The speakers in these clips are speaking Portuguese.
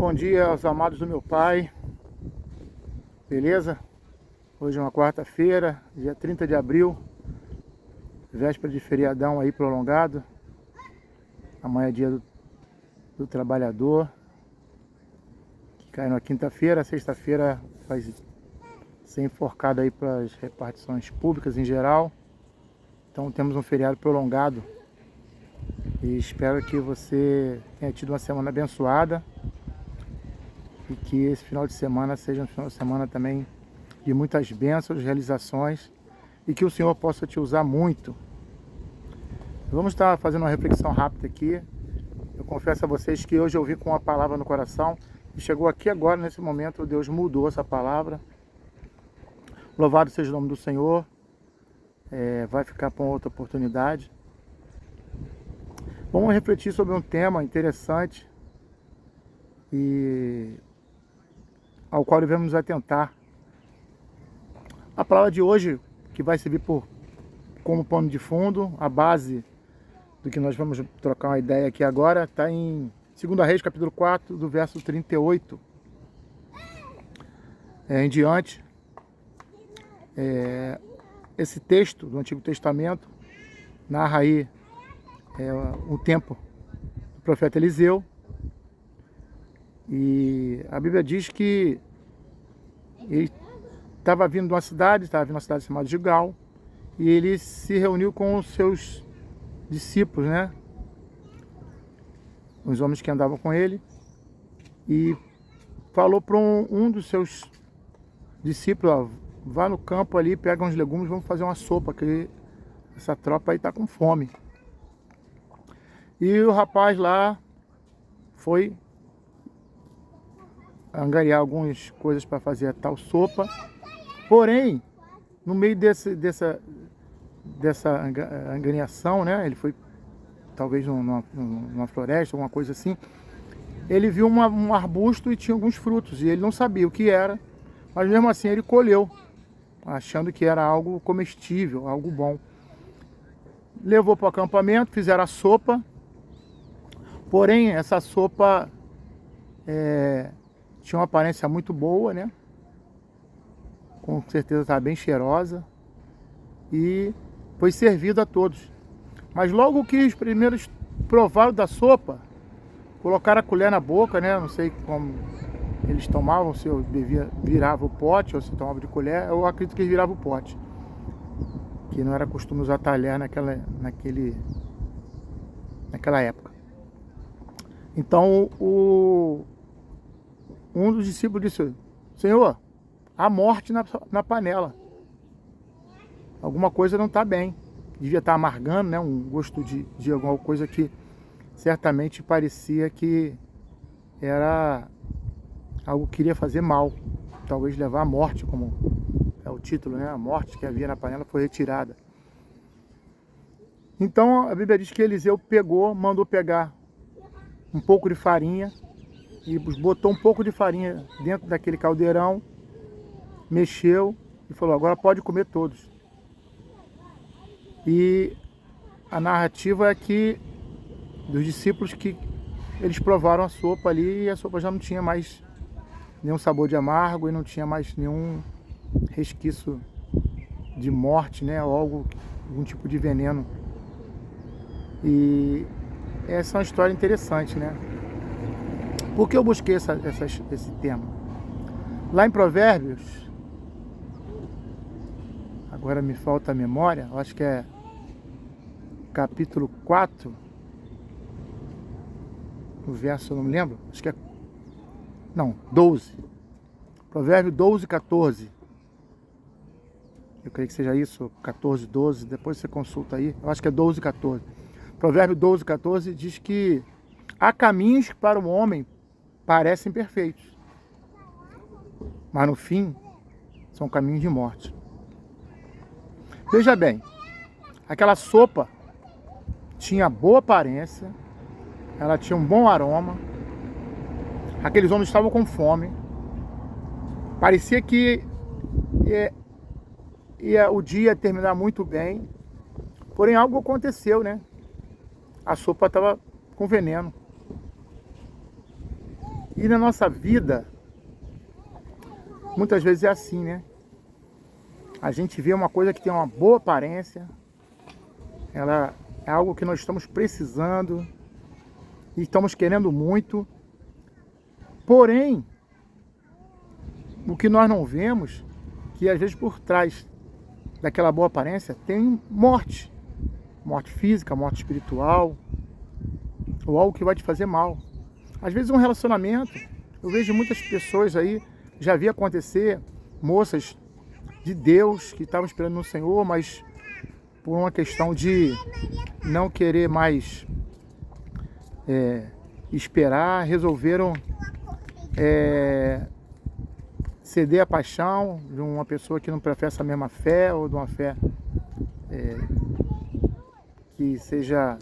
bom dia aos amados do meu Pai. Beleza? Hoje é uma quarta-feira, dia 30 de abril, véspera de feriadão aí prolongado. Amanhã é dia do trabalhador, que cai na quinta-feira. Sexta-feira vai ser enforcado aí para as repartições públicas em geral. Então temos um feriado prolongado e espero que você tenha tido uma semana abençoada e que esse final de semana seja um final de semana também de muitas bênçãos, realizações, e que o Senhor possa te usar muito. Vamos estar fazendo uma reflexão rápida aqui. Eu confesso a vocês que hoje eu vim com uma palavra no coração e chegou aqui agora, nesse momento, Deus mudou essa palavra. Louvado seja o nome do Senhor. Vai ficar para outra oportunidade. Vamos refletir sobre um tema interessante e ao qual devemos nos atentar. A palavra de hoje, que vai servir como pano de fundo, a base do que nós vamos trocar uma ideia aqui agora, está em 2 Reis, capítulo 4, do verso 38 em diante. Esse texto do Antigo Testamento narra aí o tempo do profeta Eliseu, e a Bíblia diz que ele estava vindo de uma cidade chamada Gilgal, e ele se reuniu com os seus discípulos, né? Os homens que andavam com ele, e falou para um dos seus discípulos: ó, vá no campo ali, pega uns legumes, vamos fazer uma sopa, que essa tropa aí está com fome. E o rapaz lá foi angariar algumas coisas para fazer a tal sopa. Porém, no meio dessa angariação, né, ele foi talvez numa floresta, alguma coisa assim, ele viu um arbusto e tinha alguns frutos, e ele não sabia o que era, mas mesmo assim ele colheu, achando que era algo comestível, algo bom. Levou para o acampamento, fizeram a sopa, porém essa sopa tinha uma aparência muito boa, né? Com certeza estava bem cheirosa, e foi servido a todos. Mas logo que os primeiros provaram da sopa, colocaram a colher na boca, né? Não sei como eles tomavam, se eu virava o pote ou se tomava de colher. Eu acredito que eles viravam o pote, que não era costume usar talher naquela época. Então um dos discípulos disse: Senhor, há morte na panela. Alguma coisa não está bem. Devia estar amargando, né? Um gosto de alguma coisa que certamente parecia que era algo que iria fazer mal. Talvez levar à morte, como é o título, né? A morte que havia na panela foi retirada. Então a Bíblia diz que Eliseu mandou pegar um pouco de farinha e botou um pouco de farinha dentro daquele caldeirão, mexeu e falou: agora pode comer todos. E a narrativa é que dos discípulos, que eles provaram a sopa ali e a sopa já não tinha mais nenhum sabor de amargo e não tinha mais nenhum resquício de morte, né, ou algum tipo de veneno. E essa é uma história interessante, né? Por que eu busquei esse tema? Lá em Provérbios, agora me falta a memória, eu acho que é capítulo 4, o verso eu não me lembro, acho que é, não, 12. Provérbio 12, 14. Eu creio que seja isso, 14, 12, depois você consulta aí, eu acho que é 12, 14. Provérbio 12, 14 diz que há caminhos que para o homem parecem perfeitos, mas no fim são caminhos de morte. Veja bem, aquela sopa tinha boa aparência, ela tinha um bom aroma, aqueles homens estavam com fome, parecia que o dia ia terminar muito bem, porém algo aconteceu, né? A sopa estava com veneno. E na nossa vida, muitas vezes é assim, né? A gente vê uma coisa que tem uma boa aparência, ela é algo que nós estamos precisando e estamos querendo muito, porém, o que nós não vemos, que às vezes por trás daquela boa aparência tem morte, morte física, morte espiritual, ou algo que vai te fazer mal. Às vezes um relacionamento, eu vejo muitas pessoas aí, já vi acontecer, moças de Deus que estavam esperando no Senhor, mas por uma questão de não querer mais esperar, resolveram ceder à paixão de uma pessoa que não professa a mesma fé, ou de uma fé que seja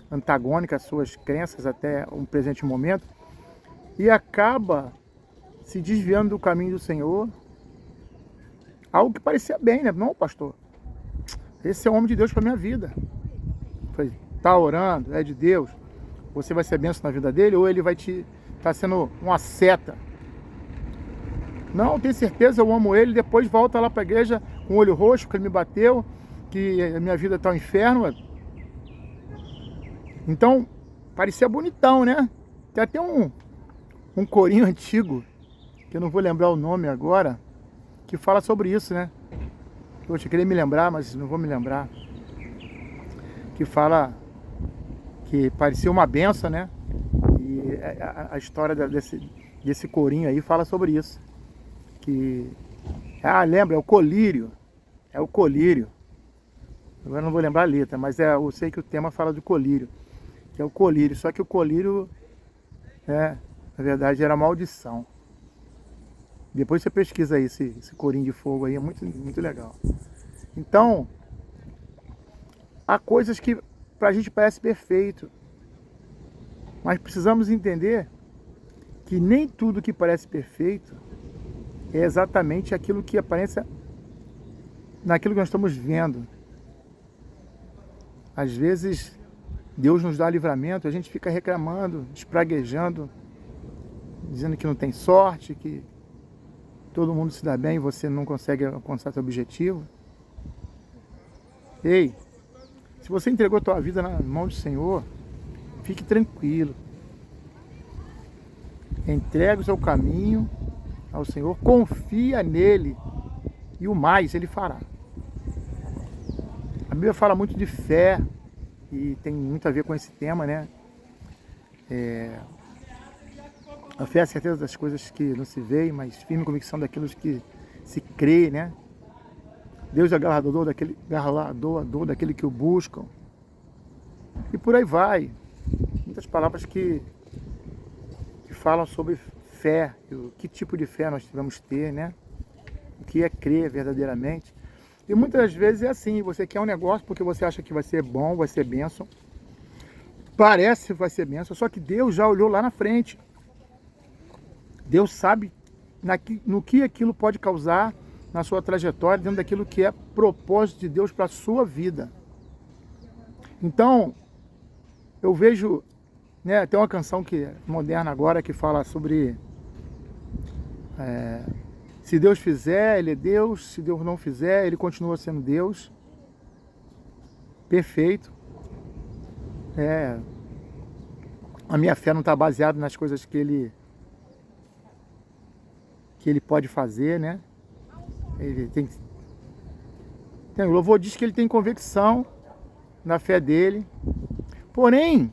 antagônica às suas crenças até um presente momento, e acaba se desviando do caminho do Senhor. Algo que parecia bem, né? Não, pastor, esse é o homem de Deus para minha vida. Tá orando, é de Deus, você vai ser bênção na vida dele, ou ele vai tá sendo uma seta. Não, tenho certeza, eu amo ele, depois volta lá para a igreja com o olho roxo, que ele me bateu, que a minha vida tá um inferno. Então, parecia bonitão, né? Tem até um corinho antigo, que eu não vou lembrar o nome agora, que fala sobre isso, né? Eu queria me lembrar, mas não vou me lembrar. Que fala que parecia uma benção, né? E a história desse corinho aí fala sobre isso. Lembra, é o colírio. É o colírio. Agora não vou lembrar a letra, mas eu sei que o tema fala do colírio. Que é o colírio. Só que o colírio, na verdade, era maldição. Depois você pesquisa aí esse corinho de fogo aí, é muito, muito legal. Então, há coisas que pra gente parece perfeito, mas precisamos entender que nem tudo que parece perfeito é exatamente aquilo que aparece naquilo que nós estamos vendo. Às vezes, Deus nos dá livramento, a gente fica reclamando, espraguejando, dizendo que não tem sorte, que todo mundo se dá bem e você não consegue alcançar seu objetivo. Ei, se você entregou a tua vida na mão do Senhor, fique tranquilo. Entrega o seu caminho ao Senhor, confia nele e o mais Ele fará. A Bíblia fala muito de fé e tem muito a ver com esse tema, né? A fé é a certeza das coisas que não se veem, mas firme convicção daquilo que se crê, né? Deus é galardoador daquele que o buscam. E por aí vai. Muitas palavras que falam sobre fé, que tipo de fé nós devemos ter, né? O que é crer verdadeiramente. E muitas vezes é assim, você quer um negócio porque você acha que vai ser bom, vai ser bênção. Parece que vai ser bênção, só que Deus já olhou lá na frente. Deus sabe no que aquilo pode causar na sua trajetória, dentro daquilo que é propósito de Deus para a sua vida. Então, eu vejo, né, tem uma canção que é moderna agora que fala sobre se Deus fizer, Ele é Deus, se Deus não fizer, Ele continua sendo Deus. Perfeito. A minha fé não está baseada nas coisas que Ele pode fazer, né? O louvor diz que ele tem convicção na fé dele. Porém,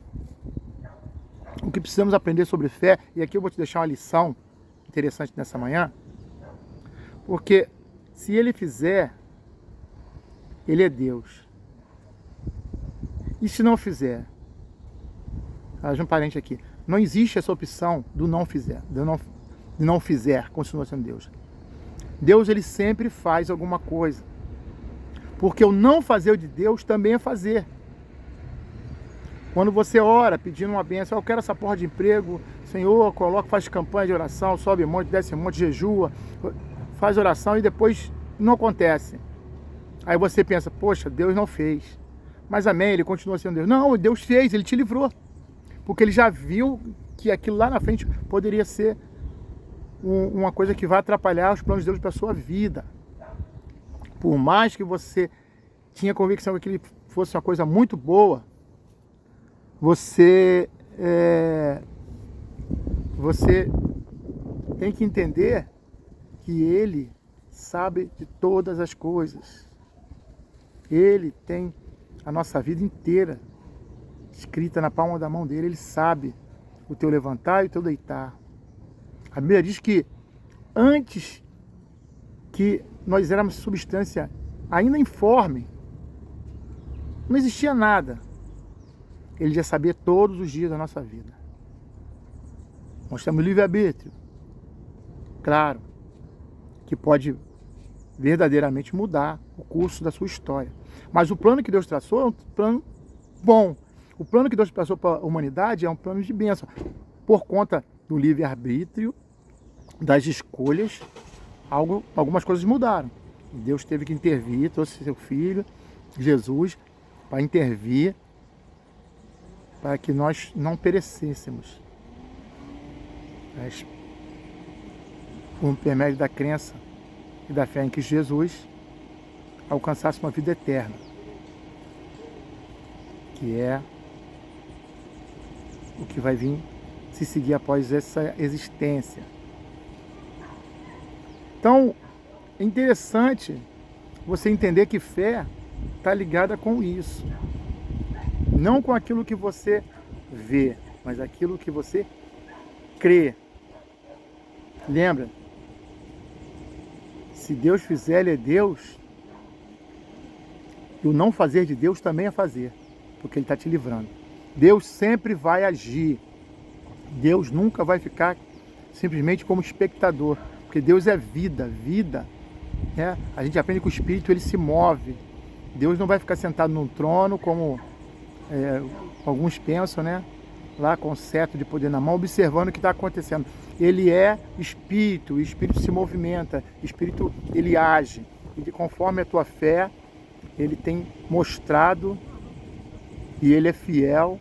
o que precisamos aprender sobre fé, e aqui eu vou te deixar uma lição interessante nessa manhã, porque se ele fizer, ele é Deus. E se não fizer? Um parente aqui. Não existe essa opção do não fizer, de não fizer, continua sendo Deus. Deus, ele sempre faz alguma coisa. Porque o não fazer de Deus também é fazer. Quando você ora pedindo uma bênção, eu quero essa porra de emprego, Senhor, faz campanha de oração, sobe monte, desce monte, jejua, faz oração e depois não acontece. Aí você pensa, poxa, Deus não fez. Mas amém, ele continua sendo Deus. Não, Deus fez, ele te livrou. Porque ele já viu que aquilo lá na frente poderia ser uma coisa que vai atrapalhar os planos de Deus para a sua vida. Por mais que você tinha convicção que aquilo fosse uma coisa muito boa, você tem que entender que Ele sabe de todas as coisas. Ele tem a nossa vida inteira escrita na palma da mão dele. Ele sabe o teu levantar e o teu deitar. A Bíblia diz que antes que nós éramos substância ainda informe, não existia nada. Ele já sabia todos os dias da nossa vida. Nós temos livre-arbítrio. Claro, que pode verdadeiramente mudar o curso da sua história. Mas o plano que Deus traçou é um plano bom. O plano que Deus traçou para a humanidade é um plano de bênção. Por conta do livre-arbítrio, das escolhas, algumas coisas mudaram. Deus teve que intervir, trouxe seu Filho, Jesus, para intervir, para que nós não perecêssemos. Mas, por intermédio da crença e da fé em Cristo Jesus, alcançasse uma vida eterna, que é o que vai vir se seguir após essa existência. Então, é interessante você entender que fé está ligada com isso. Não com aquilo que você vê, mas aquilo que você crê. Lembra? Se Deus fizer, Ele é Deus. E o não fazer de Deus também é fazer, porque Ele está te livrando. Deus sempre vai agir. Deus nunca vai ficar simplesmente como espectador, porque Deus é vida, né? A gente aprende que o Espírito ele se move. Deus não vai ficar sentado num trono como alguns pensam, né? Lá com o cetro de poder na mão, observando o que está acontecendo. Ele é Espírito, o Espírito se movimenta, o Espírito ele age. E conforme a tua fé, Ele tem mostrado e Ele é fiel.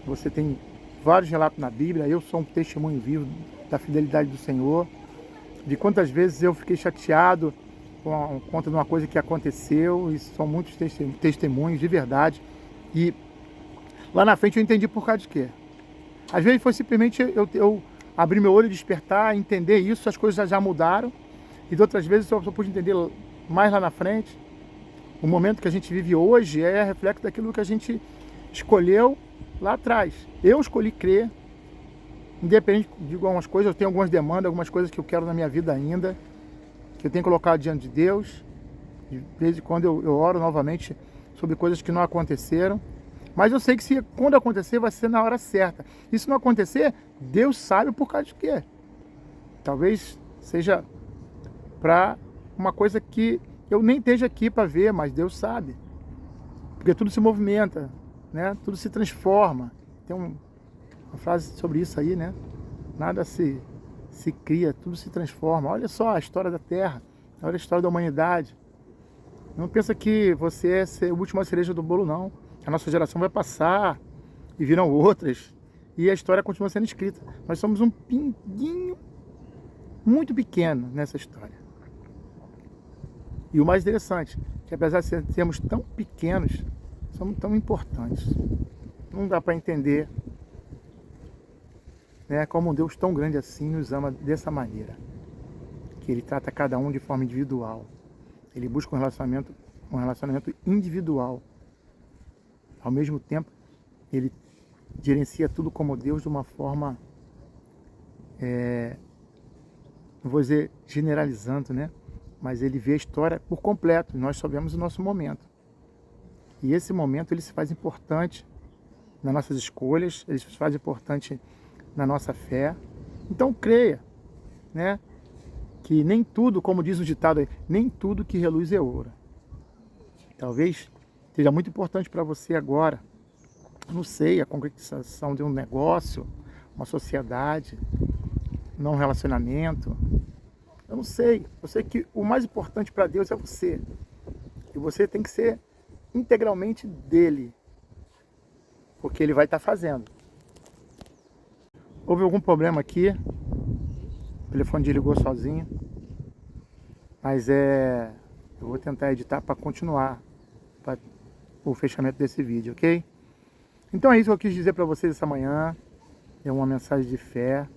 Você tem vários relatos na Bíblia. Eu sou um testemunho vivo da fidelidade do Senhor. De quantas vezes eu fiquei chateado por conta de uma coisa que aconteceu. E são muitos testemunhos de verdade. E lá na frente eu entendi por causa de quê. Às vezes foi simplesmente eu abrir meu olho, despertar, entender isso. As coisas já mudaram. E de outras vezes eu só pude entender mais lá na frente. O momento que a gente vive hoje é reflexo daquilo que a gente escolheu lá atrás. Eu escolhi crer, independente de algumas coisas, eu tenho algumas demandas, algumas coisas que eu quero na minha vida ainda, que eu tenho colocado diante de Deus. De vez em quando eu oro novamente sobre coisas que não aconteceram. Mas eu sei que quando acontecer, vai ser na hora certa. E se não acontecer, Deus sabe por causa de quê. Talvez seja para uma coisa que eu nem esteja aqui para ver, mas Deus sabe. Porque tudo se movimenta, né? Tudo se transforma. Tem uma frase sobre isso aí, né? Nada se cria, tudo se transforma. Olha só a história da Terra, olha a história da humanidade. Não pensa que você é a última cereja do bolo, não. A nossa geração vai passar e virão outras. E a história continua sendo escrita. Nós somos um pinguinho muito pequeno nessa história. E o mais interessante, que apesar de sermos tão pequenos, somos tão importantes. Não dá para entender, né, como um Deus tão grande assim nos ama dessa maneira. Que Ele trata cada um de forma individual. Ele busca um relacionamento individual. Ao mesmo tempo, Ele gerencia tudo como Deus de uma forma, não vou dizer generalizando, né? Mas Ele vê a história por completo. Nós só vemos o nosso momento. E esse momento ele se faz importante nas nossas escolhas, ele se faz importante na nossa fé. Então creia, né? Que nem tudo, como diz o ditado aí, nem tudo que reluz é ouro. Talvez seja muito importante para você agora, não sei, a concretização de um negócio, uma sociedade, um relacionamento. Eu não sei. Eu sei que o mais importante para Deus é você. E você tem que ser integralmente dele. Porque Ele vai estar fazendo. Houve algum problema aqui, o telefone desligou sozinho, mas eu vou tentar editar para continuar o fechamento desse vídeo, ok? Então é isso que eu quis dizer para vocês essa manhã. É uma mensagem de fé,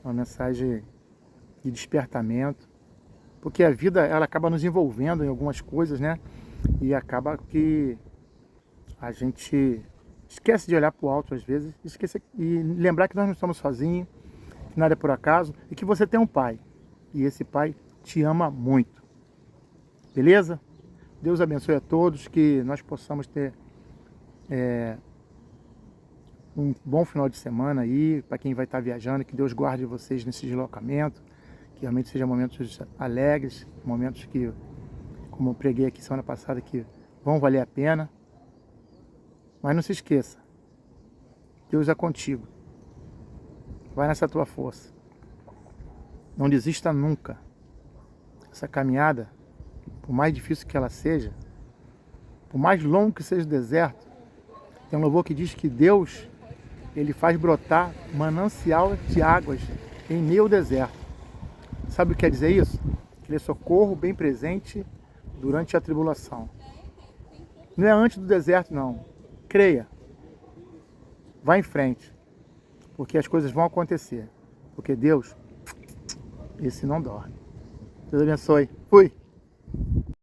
uma mensagem de despertamento, porque a vida ela acaba nos envolvendo em algumas coisas, né? E acaba que a gente esquece de olhar para o alto às vezes, e lembrar que nós não estamos sozinhos, que nada é por acaso e que você tem um pai. E esse pai te ama muito. Beleza? Deus abençoe a todos, que nós possamos ter um bom final de semana aí, para quem vai estar viajando, que Deus guarde vocês nesse deslocamento, que realmente sejam momentos alegres, momentos que, como eu preguei aqui semana passada, que vão valer a pena. Mas não se esqueça, Deus é contigo. Vai nessa tua força. Não desista nunca. Essa caminhada, por mais difícil que ela seja, por mais longo que seja o deserto, tem um louvor que diz que Deus, Ele faz brotar manancial de águas em meio ao deserto. Sabe o que quer dizer isso? Que Ele é socorro bem presente durante a tribulação. Não é antes do deserto, não. Creia. Vá em frente. Porque as coisas vão acontecer. Porque Deus, esse não dorme. Deus abençoe. Fui.